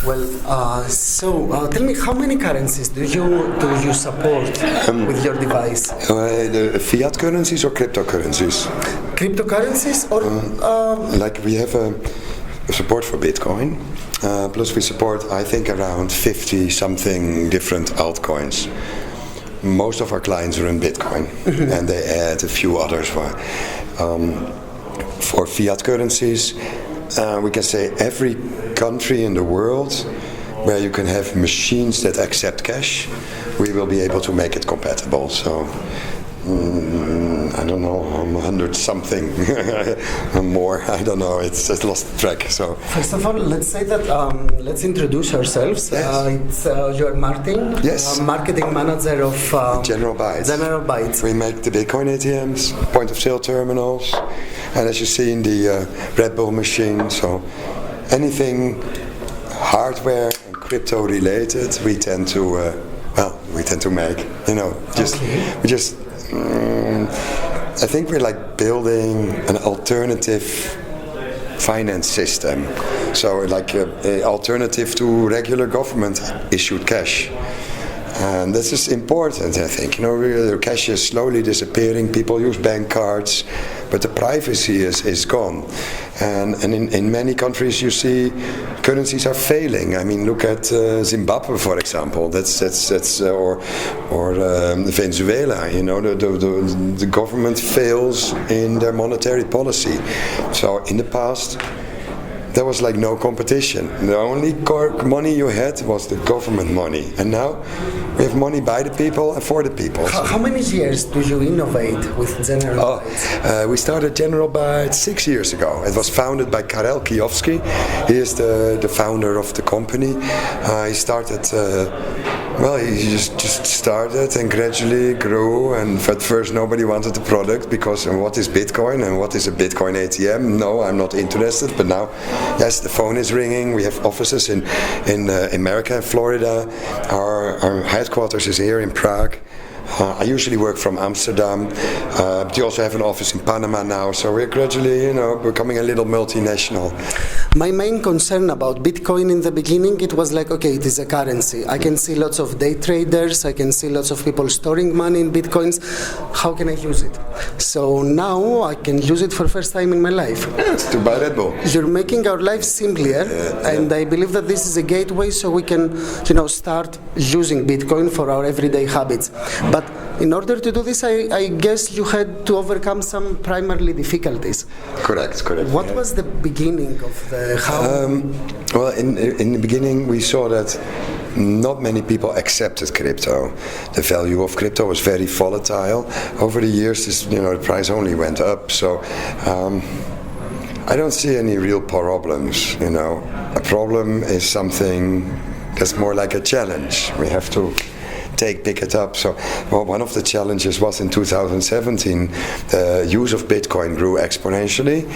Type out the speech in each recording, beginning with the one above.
Tell me, how many currencies do you support with your device? The fiat currencies or cryptocurrencies? Cryptocurrencies or like we have a support for Bitcoin, plus we support I think around 50 something different altcoins. Most of our clients are in Bitcoin, and they add a few others. For fiat currencies, we can say every country in the world where you can have machines that accept cash, we will be able to make it compatible. So I don't know, 100 something more. I don't know. It's just lost track. So first of all, let's say that let's introduce ourselves. Yes. You're Martijn, yes. Marketing manager of General Bytes. General Bytes. We make the Bitcoin ATMs, point of sale terminals, and as you see in the Red Bull machine. So anything hardware and crypto related, we tend to make. I think we're like building an alternative finance system, so like an alternative to regular government issued cash. And this is important, I think. The cash is slowly disappearing. People use bank cards, but the privacy is gone. And in many countries, you see currencies are failing. I mean, look at Zimbabwe, for example. Or Venezuela. The government fails in their monetary policy. So in the past, there was like no competition. The only money you had was the government money, and now we have money by the people and for the people. How many years do you innovate with General Bytes? We started General Bytes 6 years ago. It was founded by Karel Kijowski. He is the founder of the company. He started. He just started and gradually grew, and at first nobody wanted the product because what is Bitcoin and what is a Bitcoin ATM? No, I'm not interested, but now, yes, the phone is ringing. We have offices in America and Florida. Our headquarters is here in Prague. I usually work from Amsterdam, but we also have an office in Panama now, so we're gradually, becoming a little multinational. My main concern about Bitcoin in the beginning, it was like, okay, it is a currency. I can see lots of day traders, I can see lots of people storing money in Bitcoins. How can I use it? So now I can use it for the first time in my life. Yes, to buy Red Bull. You're making our lives simpler, and I believe that this is a gateway so we can, start using Bitcoin for our everyday habits. But in order to do this, I guess you had to overcome some primarily difficulties. Correct. What was the beginning of the how? In the beginning, we saw that not many people accepted crypto. The value of crypto was very volatile. Over the years, the price only went up. So I don't see any real problems. A problem is something that's more like a challenge. We have to pick it up. So, one of the challenges was in 2017, the use of Bitcoin grew exponentially.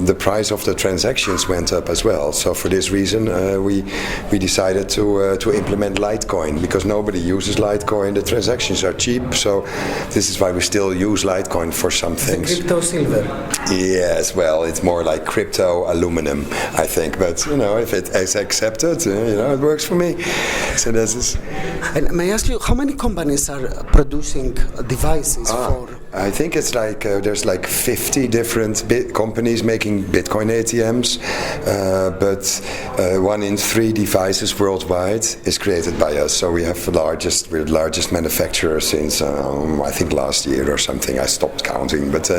The price of the transactions went up as well. So, for this reason, we decided to implement Litecoin because nobody uses Litecoin. The transactions are cheap, so this is why we still use Litecoin for some things. Crypto silver. Yes, well, it's more like crypto aluminum, I think. But if it is accepted, it works for me. So this is. And may I ask you, how many companies are producing devices for? I think it's like there's like 50 different companies making Bitcoin ATMs, but 1 in 3 devices worldwide is created by us. So we have we're the largest manufacturer since I think last year or something. I stopped counting, but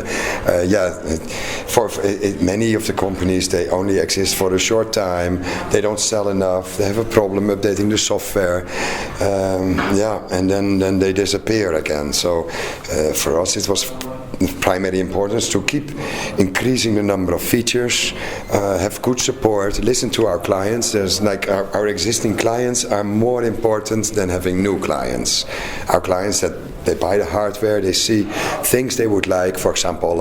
many of the companies, they only exist for a short time. They don't sell enough. They have a problem updating the software. And then they disappear again. So for us it was of primary importance to keep increasing the number of features, have good support, listen to our clients. There's like our existing clients are more important than having new clients. Our clients that they buy the hardware, they see things they would like, for example,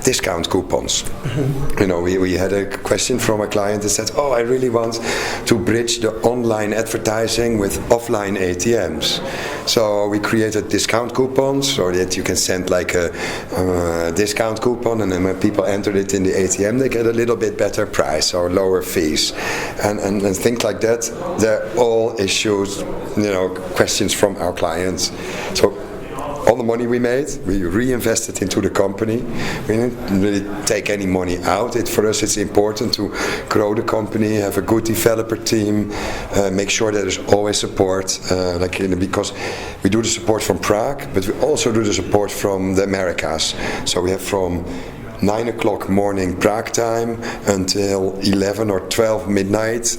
discount coupons. Mm-hmm. We had a question from a client that said, I really want to bridge the online advertising with offline ATMs. So we created discount coupons so that you can send like a discount coupon, and then when people enter it in the ATM, they get a little bit better price or lower fees. and things like that. They're all issues, questions from our clients. So all the money we made, we reinvested into the company. We didn't really take any money out. For us, it's important to grow the company, have a good developer team, make sure that there's always support. Because we do the support from Prague, but we also do the support from the Americas. So we have from 9 o'clock morning Prague time until 11 or 12 midnight.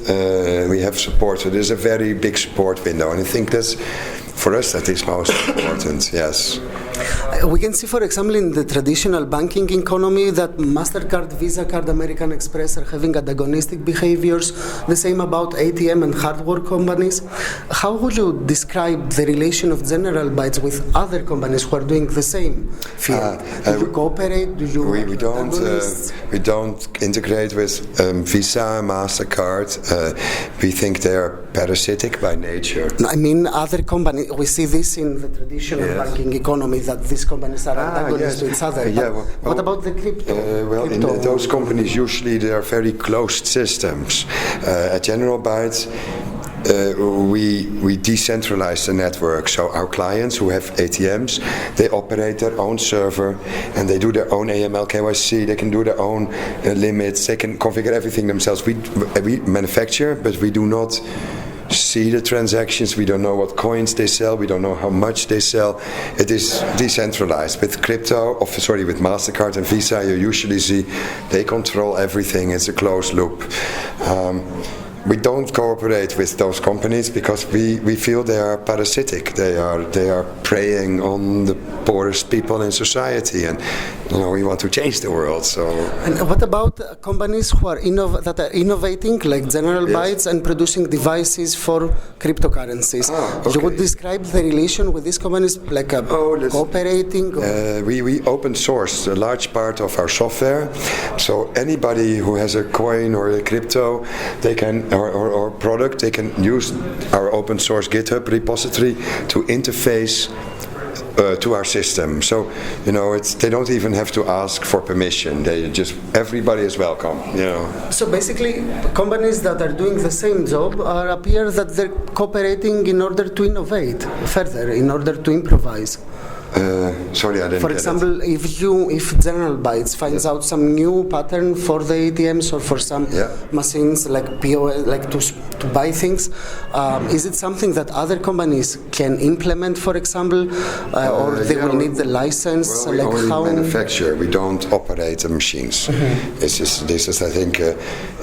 We have support. So there's a very big support window, and I think that's, for us, that is most important, yes. We can see, for example, in the traditional banking economy that MasterCard, Visa Card, American Express are having antagonistic behaviors, the same about ATM and hardware companies. How would you describe the relation of General Bytes with other companies who are doing the same field? Do you cooperate? Do you we don't integrate with Visa, MasterCard. We think they are parasitic by nature. No, I mean other companies. We see this in the traditional banking economy, that these companies are antagonists to each other. What about the crypto? In those companies, usually they are very closed systems. At General Bytes, we decentralize the network. So our clients who have ATMs, they operate their own server and they do their own AML KYC. They can do their own limits. They can configure everything themselves. We manufacture, but we do not see the transactions. We don't know what coins they sell. We don't know how much they sell. It is decentralized. With with MasterCard and Visa, you usually see they control everything. It's a closed loop. We don't cooperate with those companies because we feel they are parasitic. They are preying on the poorest people in society, and we want to change the world. So. And what about companies who are that are innovating, like General Bytes, and producing devices for cryptocurrencies? Okay. You would describe the relation with these companies like cooperating? We open source a large part of our software, so anybody who has a coin or a crypto, they can. Or product, they can use our open source GitHub repository to interface to our system. So they don't even have to ask for permission. Everybody is welcome. So basically, companies that are doing the same job appear that they're cooperating in order to innovate further, in order to improvise. Sorry, I didn't. For example, if General Bytes finds out some new pattern for the ATMs or for some machines like POS, like to buy things, is it something that other companies can implement, for example, or they will need the license? Well, we only manufacture. We don't operate the machines. Mm-hmm. This is, I think,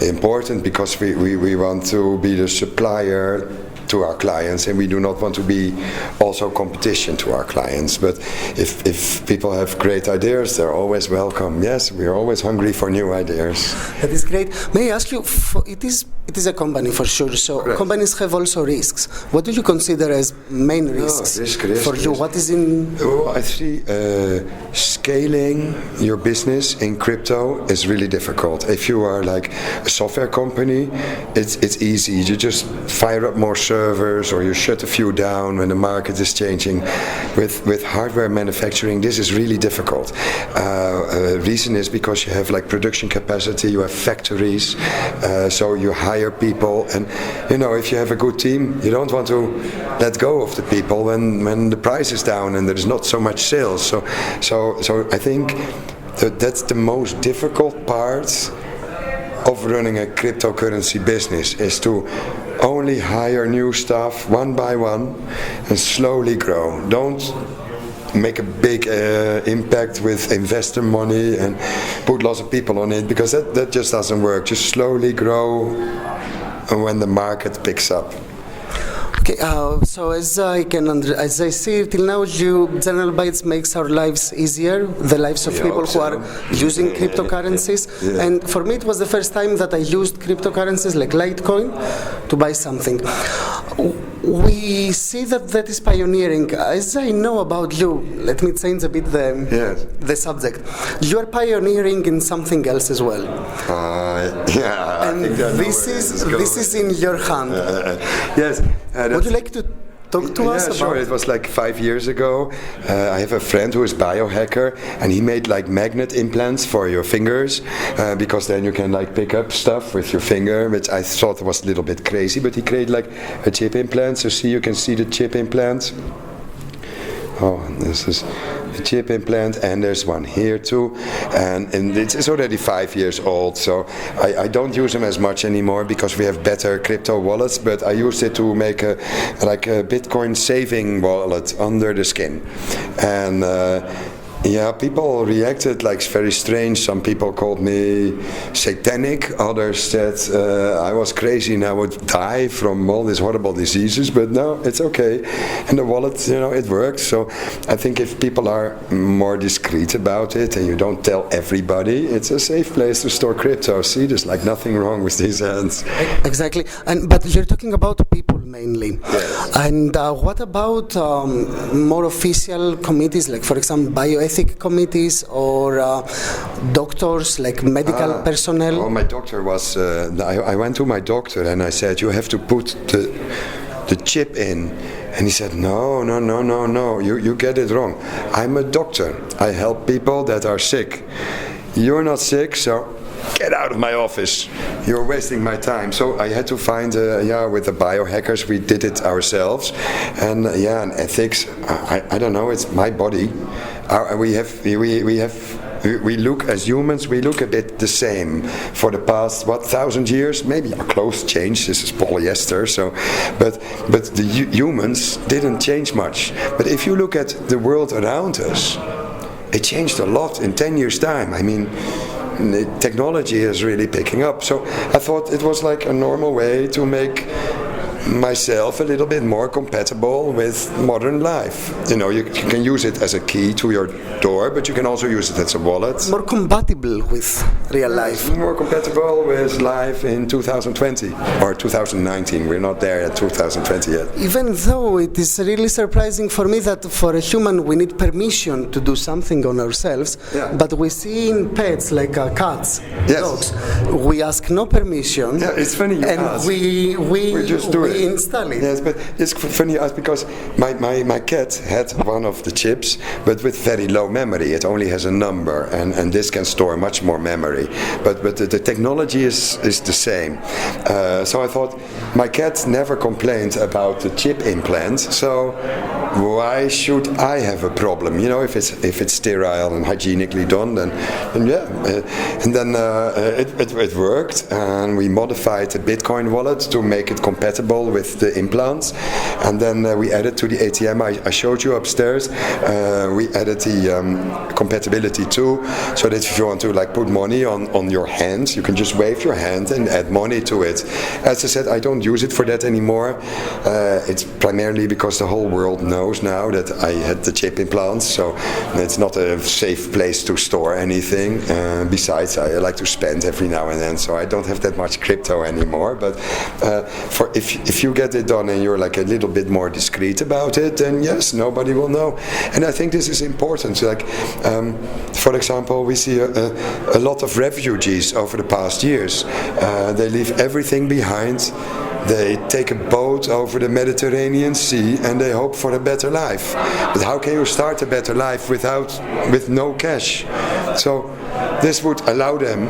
important because we want to be the supplier to our clients, and we do not want to be also competition to our clients. But if people have great ideas, they're always welcome. Yes, we are always hungry for new ideas. That is great. May I ask you, it is a company for sure, so correct. Companies have also risks. What do you consider as main risks for you? What is in... I see scaling your business in crypto is really difficult. If you are like a software company, it's easy. You just fire up more servers or you shut a few down when the market is changing. With hardware manufacturing, this is really difficult. Reason is because you have like production capacity, you have factories, so you hire people, and if you have a good team, you don't want to let go of the people when the price is down and there's not so much sales. So I think that's the most difficult part of running a cryptocurrency business, is to only hire new staff one by one and slowly grow. Don't make a big impact with investor money and put lots of people on it, because that just doesn't work. Just slowly grow when the market picks up. Okay, so as I see till now, General Bytes makes our lives easier, the lives of people who are using cryptocurrencies. Yeah. And for me, it was the first time that I used cryptocurrencies like Litecoin to buy something. We see that is pioneering. As I know about you, let me change a bit the subject. You are pioneering in something else as well. And I think this is in your hand. Yes. Would you like to Talk to us about. Sure. It was like 5 years ago. I have a friend who is biohacker, and he made like magnet implants for your fingers, because then you can like pick up stuff with your finger, which I thought was a little bit crazy. But he created like a chip implant. So you can see the chip implant. Oh, this is the chip implant, and there's one here too, and it's already 5 years old, so I don't use them as much anymore because we have better crypto wallets, but I used it to make a Bitcoin saving wallet under the skin. And yeah, people reacted like very strange. Some people called me satanic. Others said I was crazy and I would die from all these horrible diseases. But no, it's okay. And the wallet, it works. So I think if people are more discreet about it and you don't tell everybody, it's a safe place to store crypto. See, there's like nothing wrong with these hands. Exactly. But you're talking about people mainly. Yes. And what about more official committees, like for example, bioethics committees or doctors, like medical personnel? Oh, my doctor was. I went to my doctor and I said, "You have to put the chip in," and he said, "No, you get it wrong. I'm a doctor. I help people that are sick. You're not sick, so." Get out of my office. You're wasting my time. So I had to find, with the biohackers, we did it ourselves. And and ethics, I don't know, it's my body. We look, as humans, we look a bit the same for the past 1,000 years. Maybe our clothes changed. This is polyester. So, but the humans didn't change much. But if you look at the world around us, it changed a lot in 10 years' time. I mean, the technology is really picking up. So I thought it was like a normal way to make myself a little bit more compatible with modern life. You can use it as a key to your door, but you can also use it as a wallet. More compatible with real life. More compatible with life in 2020 or 2019. We're not there at 2020 yet. Even though it is really surprising for me that for a human we need permission to do something on ourselves, but we see in pets like cats, dogs, we ask no permission. Yeah, it's funny you and ask. We just do it. Install it. Yes, but it's funny because my cat had one of the chips, but with very low memory. It only has a number, and this can store much more memory. But the technology is the same. So I thought my cat never complained about the chip implant. So why should I have a problem? If it's sterile and hygienically done, then yeah. And then it worked, and we modified the Bitcoin wallet to make it compatible with the implants, and then we added to the ATM I showed you upstairs. We added the compatibility too, so that if you want to put money on your hands, you can just wave your hand and add money to it. As I said, I don't use it for that anymore. It's primarily because the whole world knows now that I had the chip implants, so it's not a safe place to store anything. Besides, I like to spend every now and then, so I don't have that much crypto anymore. But for if you get it done and you're a little bit more discreet about it, then yes, nobody will know. And I think this is important. For example, we see a lot of refugees over the past years. They leave everything behind. They take a boat over the Mediterranean Sea and they hope for a better life. But how can you start a better life with no cash? So this would allow them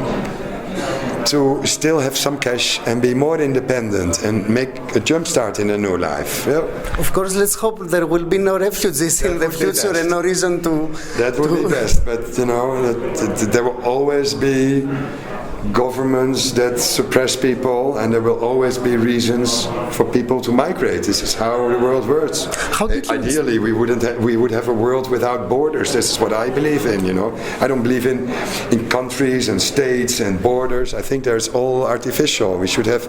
to still have some cash and be more independent and make a jump start in a new life. Yeah. Of course, let's hope there will be no refugees in the future and no reason to... That would be best, but there will always be governments that suppress people, and there will always be reasons for people to migrate. This is how the world works. Ideally, we would have a world without borders. This is what I believe in. I don't believe in countries and states and borders. I think there's all artificial. We should have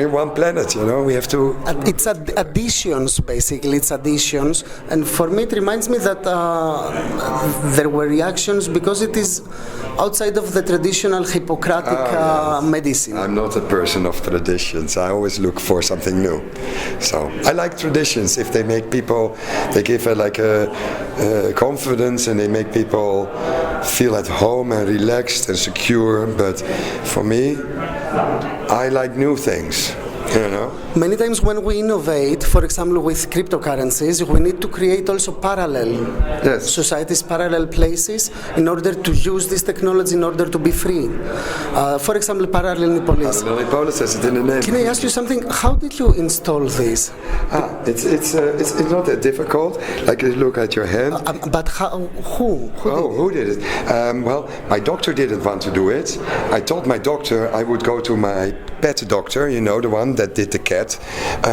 one planet. We have to. It's additions, basically. It's additions, and for me, it reminds me that there were reactions because it is outside of the traditional Hippocratic medicine. I'm not a person of traditions. I always look for something new. So I like traditions if they make people, they give a confidence and they make people feel at home and relaxed and secure. But for me, I like new things. You know? Many times when we innovate, for example with cryptocurrencies, we need to create also parallel societies, parallel places in order to use this technology in order to be free. For example, Parallelnipolis. Parallelnipolis has it in the name. Can I ask you something? How did you install this? It's not that difficult. Like you look at your hand. But who did it? Well, my doctor didn't want to do it. I told my doctor I would go to my pet doctor, you know, the one that did the cat.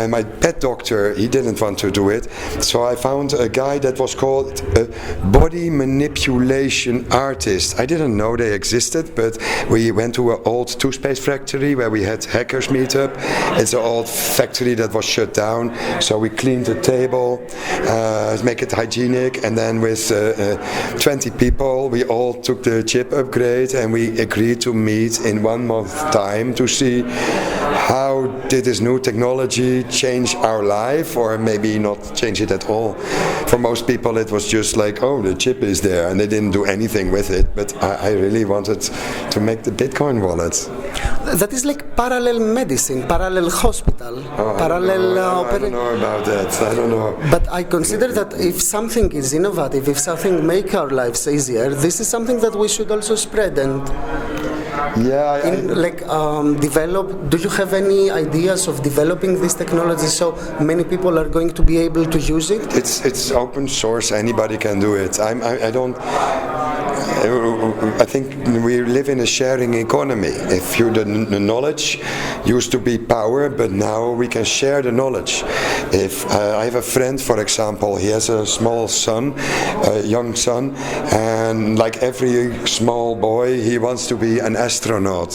My pet doctor, he didn't want to do it. So I found a guy that was called a body manipulation artist. I didn't know they existed, but we went to an old toothpaste factory where we had hackers meet up. It's an old factory that was shut down. So we cleaned the table, make it hygienic, and then with 20 people, we all took the chip upgrade and we agreed to meet in 1 month time to see how did this new technology change our life, or maybe not change it at all. For most people it was just like, oh, the chip is there, and they didn't do anything with it, but I really wanted to make the Bitcoin wallet. That is like parallel medicine, parallel hospital, parallel I don't know about that. I don't know. But I consider that if something is innovative, if something makes our lives easier, this is something that we should also spread and develop. Do you have any ideas of developing this technology so many people are going to be able to use it? It's open source. Anybody can do it. I think we live in a sharing economy. If the knowledge used to be power, but now we can share the knowledge. If I have a friend, for example, he has a small son, a young son, and like every small boy, he wants to be an astronaut.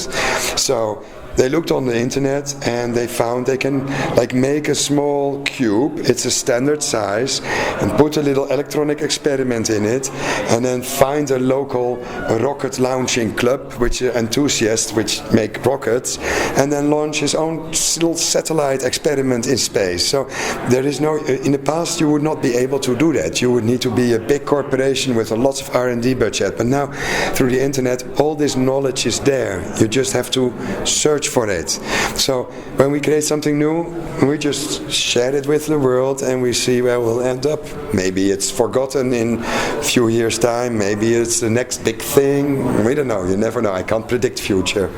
So they looked on the internet and they found they can like make a small cube, it's a standard size, and put a little electronic experiment in it, and then find a local rocket launching club which enthusiasts which make rockets, and then launch his own little satellite experiment in space. So there is no, in the past you would not be able to do that. You would need to be a big corporation with a lots of R&D budget, but now through the internet all this knowledge is there. You just have to search for it. So when we create something new, we just share it with the world and we see where we'll end up. Maybe it's forgotten in a few years' time, maybe it's the next big thing. We don't know, you never know. I can't predict future.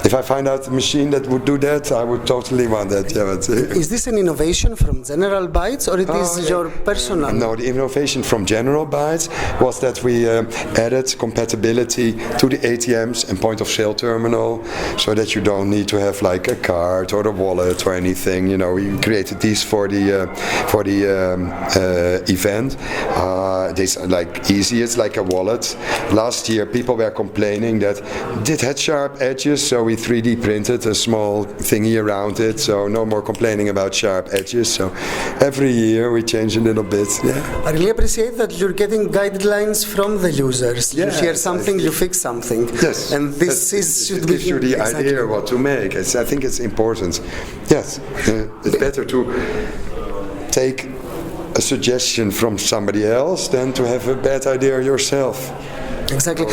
If I find out a machine that would do that, I would totally want that. Yeah, but, is this an innovation from General Bytes, or it is your personal? No, the innovation from General Bytes was that we added compatibility to the ATMs and point of sale terminal, so that you don't need to have like a card or a wallet or anything. You know, we created these for the event. This like easy. It's like a wallet. Last year, people were complaining that it had sharp edges, so we 3D printed a small thingy around it, so no more complaining about sharp edges. So every year we change a little bit. Yeah. I really appreciate that you're getting guidelines from the users. You hear something, you fix something. Yes. And this should gives you the idea what to make. I think it's important. Yes. It's better to take a suggestion from somebody else than to have a bad idea yourself. Exactly.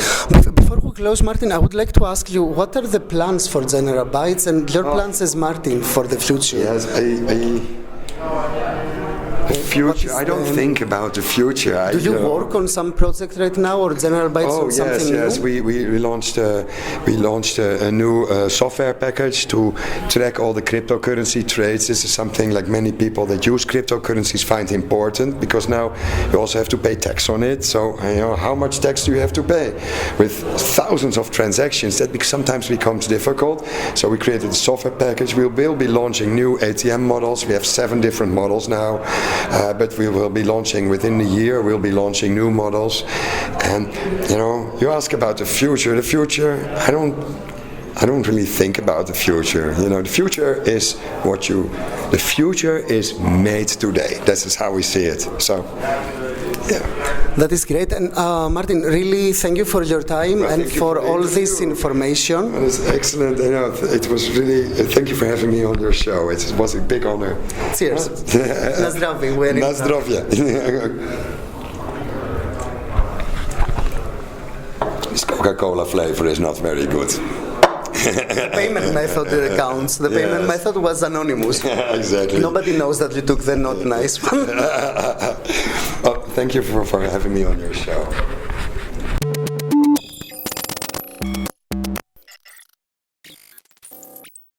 Before we close, Martin, I would like to ask you, what are the plans for General Bytes and your plans as Martin for the future? Yes, the future. I don't think about the future. Do you work on some project right now, or General Bytes on something new? Yes. We launched a new software package to track all the cryptocurrency trades. This is something like many people that use cryptocurrencies find important, because now you also have to pay tax on it. So how much tax do you have to pay? With thousands of transactions, that sometimes becomes difficult. So we created a software package. We will be launching new ATM models. We have 7 different models now. But we will be launching within the year. We'll be launching new models, and you ask about the future. The future, I don't really think about the future. The future is the future is made today. This is how we see it. So, yeah. That is great. And Martin, really thank you for your time and for all this information. It was excellent. It was really, thank you for having me on your show. It was a big honor. Cheers. Na zdrowie. Na zdrowie. This Coca-Cola flavor is not very good. The payment method counts. The payment method was anonymous. Exactly. Nobody knows that you took the not nice one. Thank you for having me on your show.